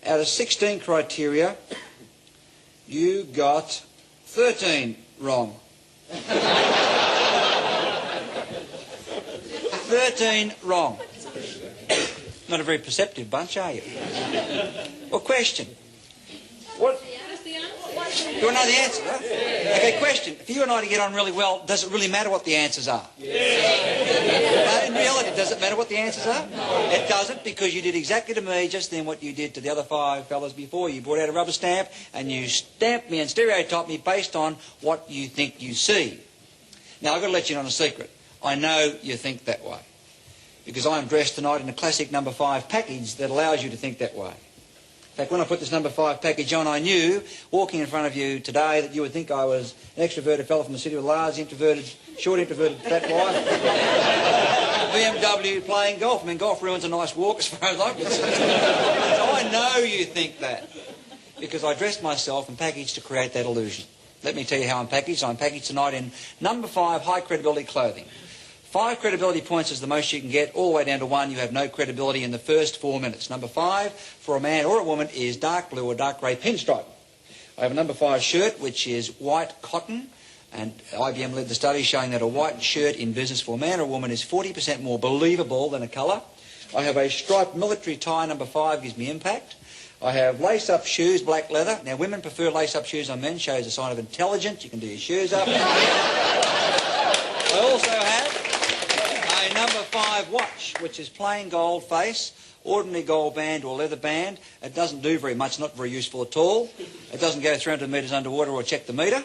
Out of 16 criteria, you got 13 wrong. 13 wrong. Not a very perceptive bunch, are you? Well, question. What? You want to know the answer, huh? Okay, question. For you and I to get on really well, does it really matter what the answers are? In reality, does it matter what the answers are? It doesn't, because you did exactly to me just then what you did to the other 5 fellas before. You brought out a rubber stamp and you stamped me and stereotyped me based on what you think you see. Now, I've got to let you in on a secret. I know you think that way, because I am dressed tonight in a classic number 5 package that allows you to think that way. In fact, when I put this number 5 package on, I knew, walking in front of you today, that you would think I was an extroverted fellow from the city with a large introverted, short introverted fat wife, BMW playing golf. I mean, golf ruins a nice walk as far as I'm concerned. So I know you think that, because I dressed myself and packaged to create that illusion. Let me tell you how I'm packaged. I'm packaged tonight in number 5 high credibility clothing. 5 credibility points is the most you can get, all the way down to 1. You have no credibility in the first 4 minutes. Number 5 for a man or a woman is dark blue or dark grey pinstripe. I have a number 5 shirt, which is white cotton, and IBM led the study showing that a white shirt in business for a man or a woman is 40% more believable than a colour. I have a striped military tie, number 5, gives me impact. I have lace-up shoes, black leather. Now, women prefer lace-up shoes on men, shows a sign of intelligence. You can do your shoes up. I also have a number 5 watch, which is plain gold face, ordinary gold band or leather band. It doesn't do very much, not very useful at all. It doesn't go 300 metres underwater or check the metre,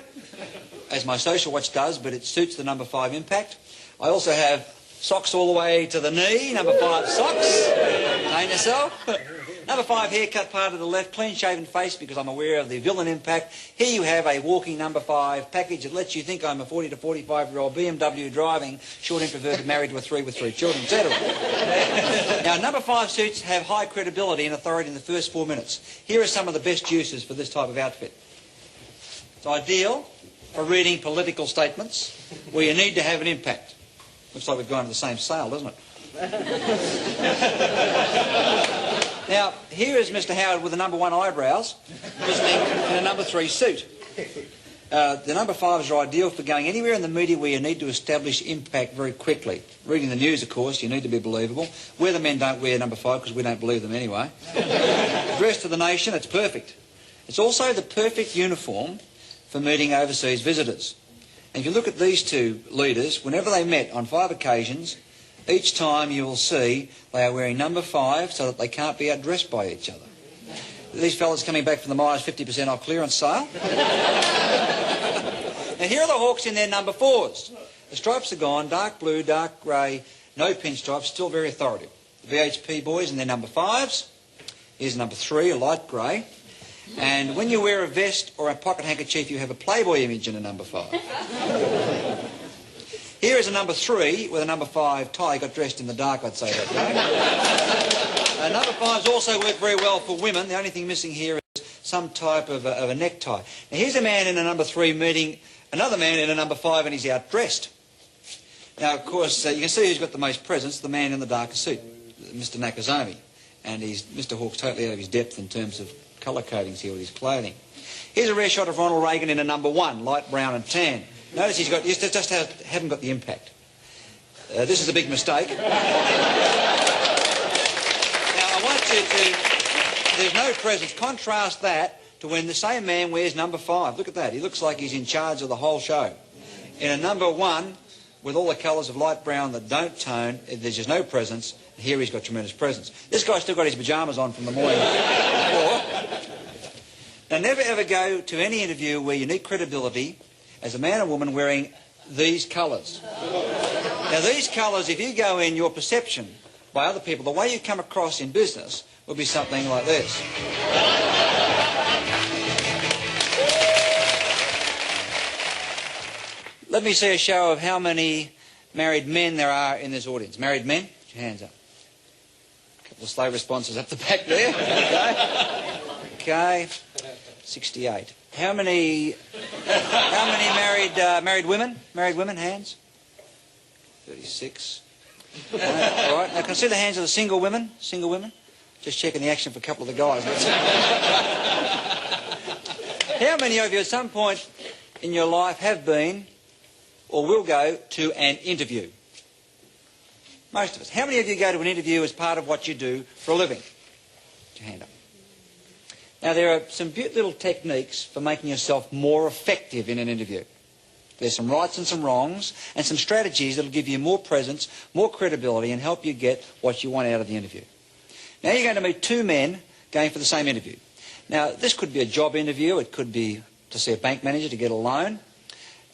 as my social watch does, but it suits the number 5 impact. I also have socks all the way to the knee, number 5 socks. Ain't yourself? Number 5 haircut part of the left, clean-shaven face, because I'm aware of the villain impact. Here you have a walking number 5 package that lets you think I'm a 40 to 45-year-old BMW driving, short introverted, married with 3 children, etc. Now, number 5 suits have high credibility and authority in the first 4 minutes. Here are some of the best uses for this type of outfit. It's ideal for reading political statements where you need to have an impact. Looks like we've gone to the same sale, doesn't it? Now, here is Mr. Howard with the number 1 eyebrows, listening in a number 3 suit. The number 5s are ideal for going anywhere in the media where you need to establish impact very quickly. Reading the news, of course, you need to be believable. Weathermen don't wear number 5 because we don't believe them anyway. Address to the nation, it's perfect. It's also the perfect uniform for meeting overseas visitors. And if you look at these 2 leaders, whenever they met on 5 occasions, each time you will see they are wearing number 5 so that they can't be outdressed by each other. These fellas coming back from the Myers 50% off clearance sale. Now, here are the Hawks in their number 4s. The stripes are gone, dark blue, dark grey, no pinstripes, still very authoritative. The VHP boys in their number 5s. Here's number 3, a light grey. And when you wear a vest or a pocket handkerchief, you have a Playboy image in a number 5. Here is a number 3 with a number 5 tie. Got dressed in the dark, I'd say that day. Number 5s also work very well for women. The only thing missing here is some type of a necktie. Now, here's a man in a number 3 meeting another man in a number 5, and he's outdressed. Now, of course, you can see who's got the most presence, the man in the darker suit, Mr. Nakazomi. And Mr. Hawke's totally out of his depth in terms of colour codings here with his clothing. Here's a rare shot of Ronald Reagan in a number 1, light brown and tan. Notice he just haven't got the impact. This is a big mistake. Now, I want you to... There's no presence. Contrast that to when the same man wears number 5. Look at that. He looks like he's in charge of the whole show. In a number 1, with all the colours of light brown that don't tone, there's just no presence. Here he's got tremendous presence. This guy's still got his pyjamas on from the morning before. Now, never ever go to any interview where you need credibility as a man or woman wearing these colours. Now, these colours, if you go in, your perception by other people, the way you come across in business will be something like this. Let me see a show of how many married men there are in this audience. Married men? Put your hands up. A couple of slow responses up the back there. Okay. 68. How many married women? Married women, hands? 36. All right. Now, can I see the hands of the single women? Single women? Just checking the action for a couple of the guys. How many of you at some point in your life have been or will go to an interview? Most of us. How many of you go to an interview as part of what you do for a living? Put your hand up. Now, there are some little techniques for making yourself more effective in an interview. There's some rights and some wrongs, and some strategies that will give you more presence, more credibility, and help you get what you want out of the interview. Now, you're going to meet two men going for the same interview. Now, this could be a job interview. It could be to see a bank manager to get a loan.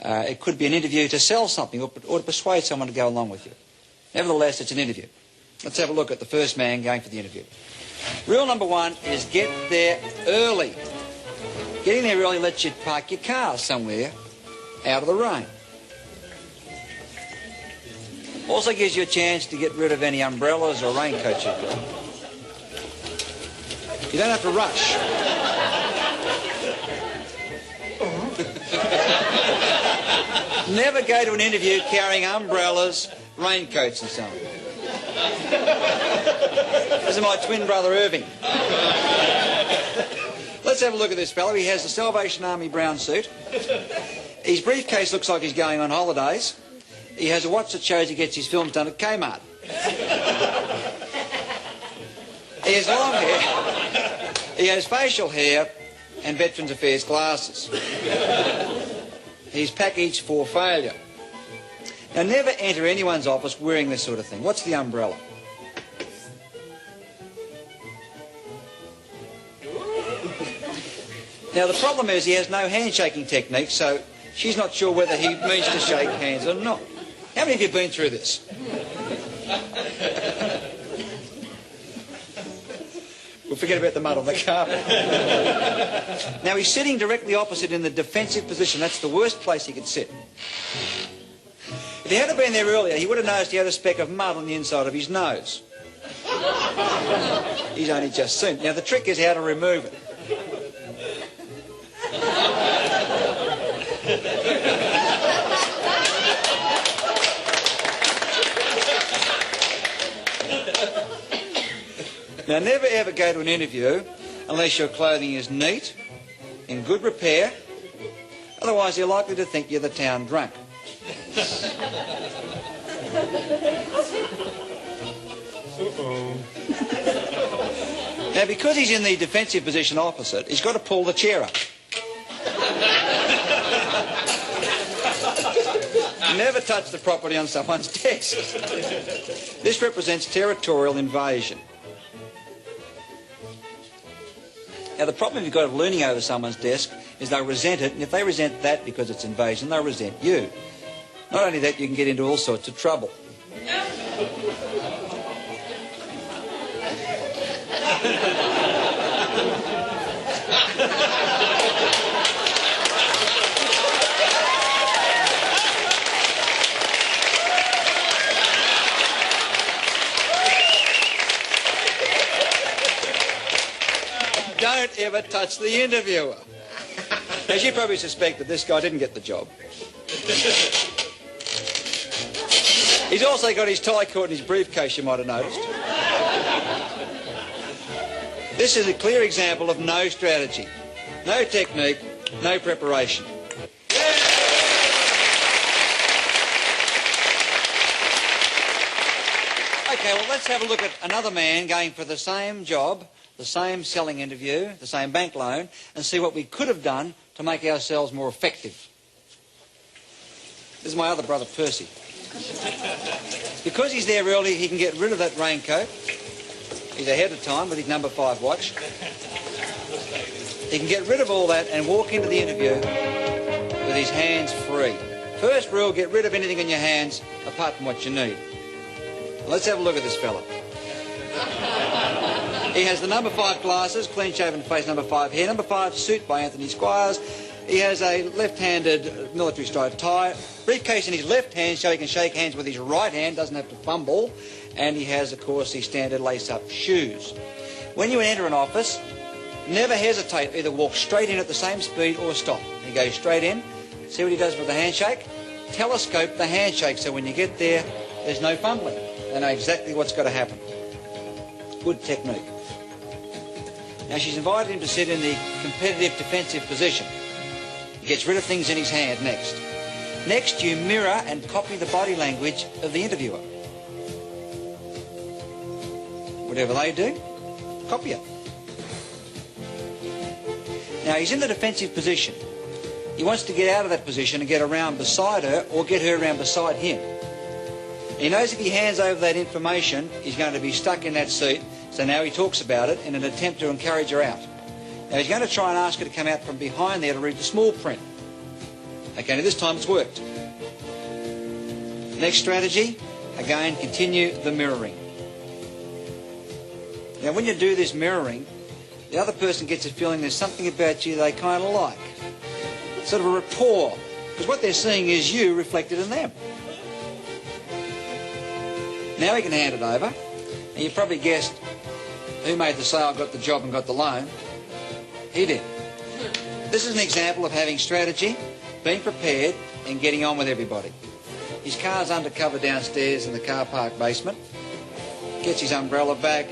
It could be an interview to sell something or to persuade someone to go along with you. Nevertheless, it's an interview. Let's have a look at the first man going for the interview. Rule number one is get there early. Getting there early lets you park your car somewhere out of the rain. Also gives you a chance to get rid of any umbrellas or raincoats you've got. You don't have to rush. Never go to an interview carrying umbrellas, raincoats and so on. This is my twin brother Irving. Let's have a look at this fellow. He has the Salvation Army brown suit. His briefcase looks like he's going on holidays. He has a watch that shows he gets his films done at Kmart. He has long hair. He has facial hair and Veterans Affairs glasses. He's packaged for failure. Now, never enter anyone's office wearing this sort of thing. What's the umbrella? Now, the problem is he has no handshaking technique, so she's not sure whether he means to shake hands or not. How many of you have been through this? We'll forget about the mud on the carpet. Now, he's sitting directly opposite in the defensive position. That's the worst place he could sit. If he had been there earlier, he would have noticed he had a speck of mud on the inside of his nose. He's only just seen. Now, the trick is how to remove it. Now, never ever go to an interview unless your clothing is neat, in good repair. Otherwise, they're likely to think you're the town drunk. Now, because he's in the defensive position opposite, he's got to pull the chair up. Never touch the property on someone's desk. This represents territorial invasion. Now, the problem if you've got leaning over someone's desk is they'll resent it, and if they resent that because it's invasion, they'll resent you. Not only that, you can get into all sorts of trouble. Don't ever touch the interviewer. As you probably suspect that this guy didn't get the job. He's also got his tie caught in his briefcase, you might have noticed. This is a clear example of no strategy, no technique, no preparation. Okay, well, let's have a look at another man going for the same job, the same selling interview, the same bank loan, and see what we could have done to make ourselves more effective. This is my other brother, Percy. Because he's there early, he can get rid of that raincoat. He's ahead of time with his number 5 watch. He can get rid of all that and walk into the interview with his hands free. First rule, get rid of anything in your hands apart from what you need. Let's have a look at this fella. He has the number 5 glasses, clean-shaven face, number 5 hair, number 5 suit by Anthony Squires. He has a left-handed military-striped tie, briefcase in his left hand so he can shake hands with his right hand, doesn't have to fumble, and he has, of course, his standard lace-up shoes. When you enter an office, never hesitate. Either walk straight in at the same speed or stop. He goes straight in. See what he does with the handshake? Telescope the handshake so when you get there, there's no fumbling. They know exactly what's got to happen. Good technique. Now she's invited him to sit in the competitive defensive position. He gets rid of things in his hand next. Next, you mirror and copy the body language of the interviewer. Whatever they do, copy it. Now he's in the defensive position. He wants to get out of that position and get around beside her or get her around beside him. He knows if he hands over that information, he's going to be stuck in that seat, so now he talks about it in an attempt to encourage her out. Now he's going to try and ask her to come out from behind there to read the small print. Okay, now this time it's worked. Next strategy, again, continue the mirroring. Now when you do this mirroring, the other person gets a feeling there's something about you they kind of like. Sort of a rapport, because what they're seeing is you reflected in them. Now he can hand it over, and you probably guessed who made the sale, got the job and got the loan. He did. This is an example of having strategy, being prepared and getting on with everybody. His car's undercover downstairs in the car park basement. Gets his umbrella back.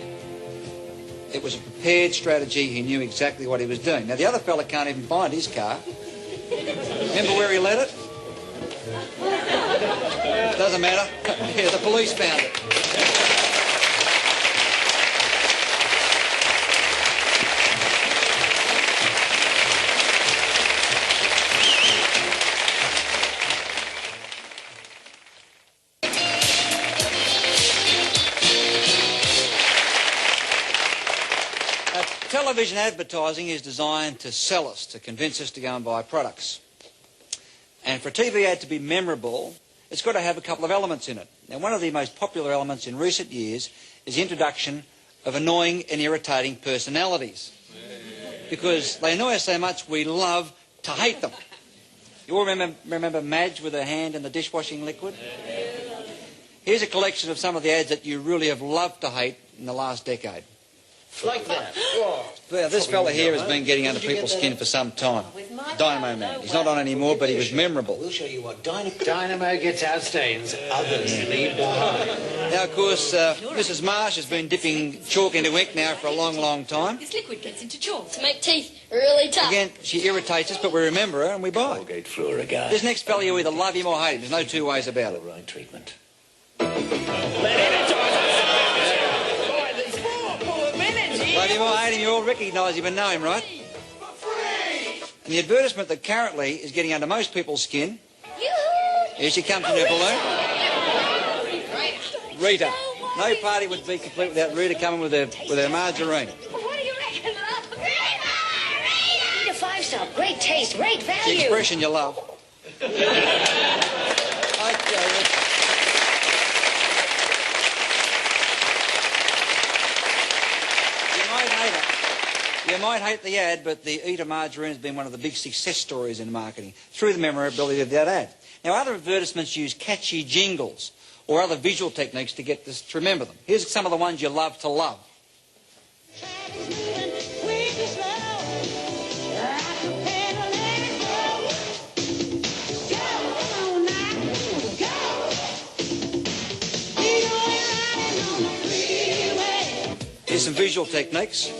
It was a prepared strategy. He knew exactly what he was doing. Now the other fella can't even find his car. Remember where he let it? Doesn't matter. Yeah, the police found it. Television advertising is designed to sell us, to convince us to go and buy products. And for a TV ad to be memorable, it's got to have a couple of elements in it. Now, one of the most popular elements in recent years is the introduction of annoying and irritating personalities. Because they annoy us so much, we love to hate them. You all remember Madge with her hand in the dishwashing liquid? Here's a collection of some of the ads that you really have loved to hate in the last decade. Like that? Well, this fella here has been getting under people's skin for some time. Dynamo Man. He's not on anymore, but he was memorable. We'll show you what Dynamo gets out stains, others leave behind. Now, of course, Mrs. Marsh has been dipping chalk into ink now for a long, long time. This liquid gets into chalk to make teeth really tough. Again, she irritates us, but we remember her and we buy. Colgate Fluoride. This next fella, you either love him or hate him. There's no two ways about it. Right treatment. Love him or hate him, you all recognise him and know him, right? And the advertisement that currently is getting under most people's skin, here she comes in her balloon. Rita. No party would be complete without Rita coming with her margarine. What do you reckon, love? Rita 5-star, great taste, great value. The expression you love. You might hate the ad, but the Eater margarine has been one of the big success stories in marketing through the memorability of that ad. Now, other advertisements use catchy jingles or other visual techniques to get us to remember them. Here's some of the ones you love to love. Here's some visual techniques.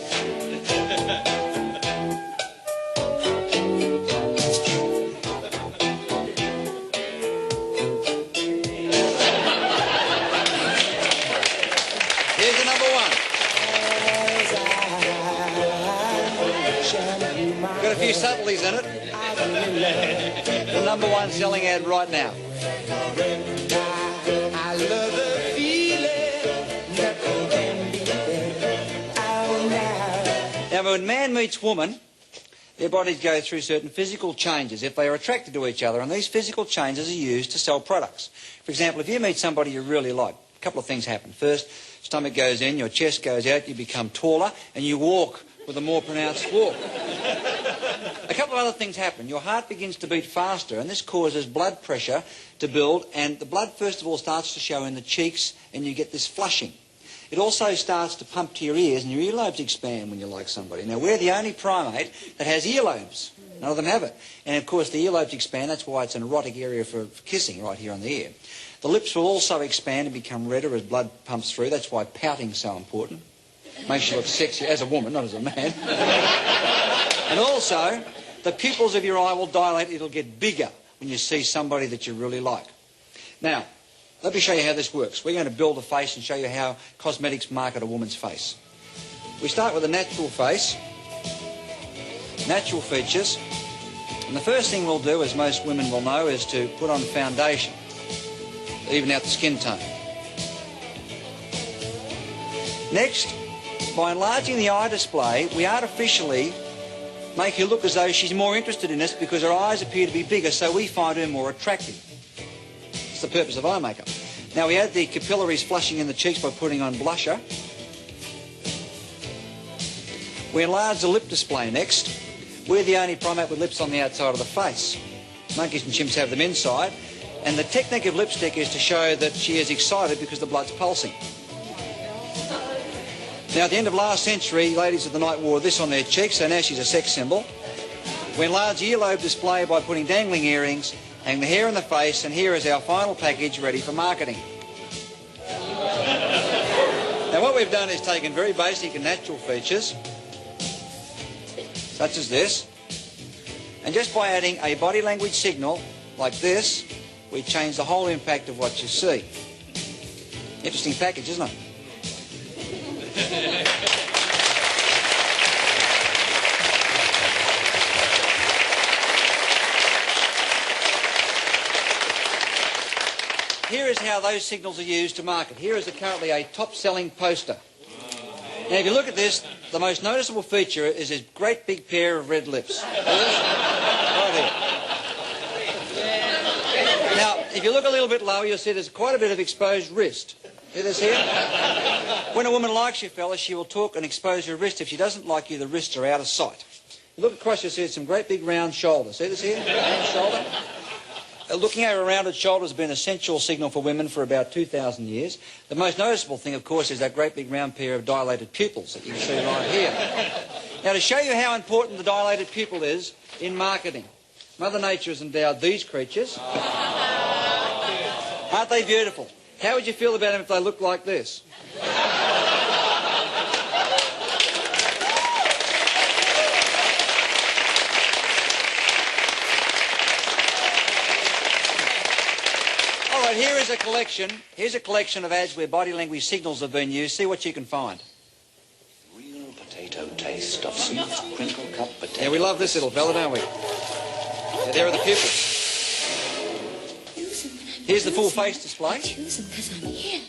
Got a few subtleties in it. The #1 selling ad right now. I love the feeling. Now, when man meets woman, their bodies go through certain physical changes if they are attracted to each other, and these physical changes are used to sell products. For example, if you meet somebody you really like, a couple of things happen. First, stomach goes in, your chest goes out, you become taller, and you walk with a more pronounced walk. A couple of other things happen. Your heart begins to beat faster, and this causes blood pressure to build, and the blood first of all starts to show in the cheeks, and you get this flushing. It also starts to pump to your ears, and your earlobes expand when you like somebody. Now, we're the only primate that has earlobes. None of them have it. And, of course, the earlobes expand. That's why it's an erotic area for kissing right here on the ear. The lips will also expand and become redder as blood pumps through. That's why pouting is so important. Makes you look sexy as a woman, not as a man. And also, the pupils of your eye will dilate. It'll get bigger when you see somebody that you really like. Now, let me show you how this works. We're going to build a face and show you how cosmetics market a woman's face. We start with a natural face, natural features. And the first thing we'll do, as most women will know, is to put on foundation, even out the skin tone. Next, by enlarging the eye display, we artificially make her look as though she's more interested in us because her eyes appear to be bigger, so we find her more attractive. It's the purpose of eye makeup. Now we add the capillaries flushing in the cheeks by putting on blusher. We enlarge the lip display next. We're the only primate with lips on the outside of the face. Monkeys and chimps have them inside. And the technique of lipstick is to show that she is excited because the blood's pulsing. Now, at the end of last century, ladies of the night wore this on their cheeks, so now she's a sex symbol. We enlarge the earlobe display by putting dangling earrings, hang the hair in the face, and here is our final package ready for marketing. Now, what we've done is taken very basic and natural features, such as this, and just by adding a body language signal like this, we change the whole impact of what you see. Interesting package, isn't it? Here is how those signals are used to market. Here is currently a top-selling poster. Now, if you look at this, the most noticeable feature is this great big pair of red lips. Right here. Now, if you look a little bit lower, you'll see there's quite a bit of exposed wrist. See this here? When a woman likes you, fellas, she will talk and expose her wrist. If she doesn't like you, the wrists are out of sight. You look across, you'll see some great big round shoulders. See this here? Round shoulder. Looking at a rounded shoulder has been an essential signal for women for about 2,000 years. The most noticeable thing, of course, is that great big round pair of dilated pupils that you can see right here. Now, to show you how important the dilated pupil is in marketing, Mother Nature has endowed these creatures. Aren't they beautiful? How would you feel about them if they looked like this? All right, here is a collection. Here's a collection of ads where body language signals have been used. See what you can find. Real potato taste of smooth crinkle cut potato. Yeah, we love this little fella, don't we? Yeah, there are the pupils. Here's the full face display. Choose them because I'm here.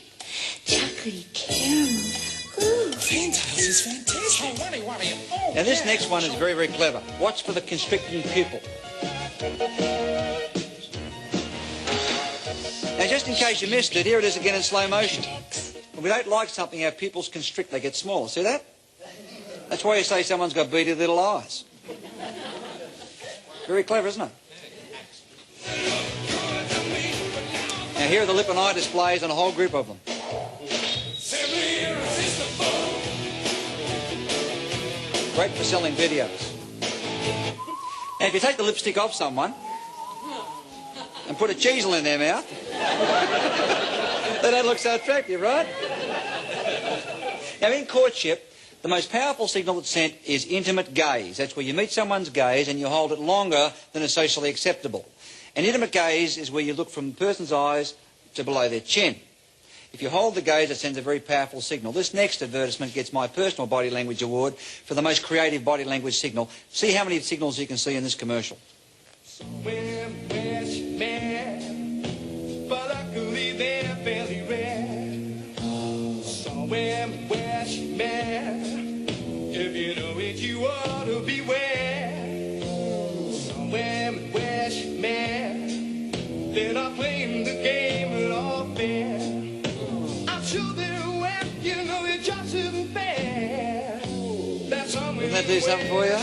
Chocolatey caramel. Ooh. Fantiles is fantastic. Now this next one is very, very clever. Watch for the constricting pupil. Now just in case you missed it, here it is again in slow motion. When we don't like something, our pupils constrict, they get smaller. See that? That's why you say someone's got beady little eyes. Very clever, isn't it? Now here are the lip and eye displays and a whole group of them. Great for selling videos. Now if you take the lipstick off someone and put a cheesel in their mouth, they don't look so attractive, right? Now in courtship, the most powerful signal that's sent is intimate gaze. That's where you meet someone's gaze and you hold it longer than is socially acceptable. An intimate gaze is where you look from the person's eyes to below their chin. If you hold the gaze, it sends a very powerful signal. This next advertisement gets my personal body language award for the most creative body language signal. See how many signals you can see in this commercial. Somewhere where she been, but luckily they're fairly rare. Somewhere where she been, if you know it, you ought to beware. Somewhere where she been, they're not playing the game at all fair. I'm sure they're wet, you know it just isn't fair. That's somewhere. Doesn't that do something for you?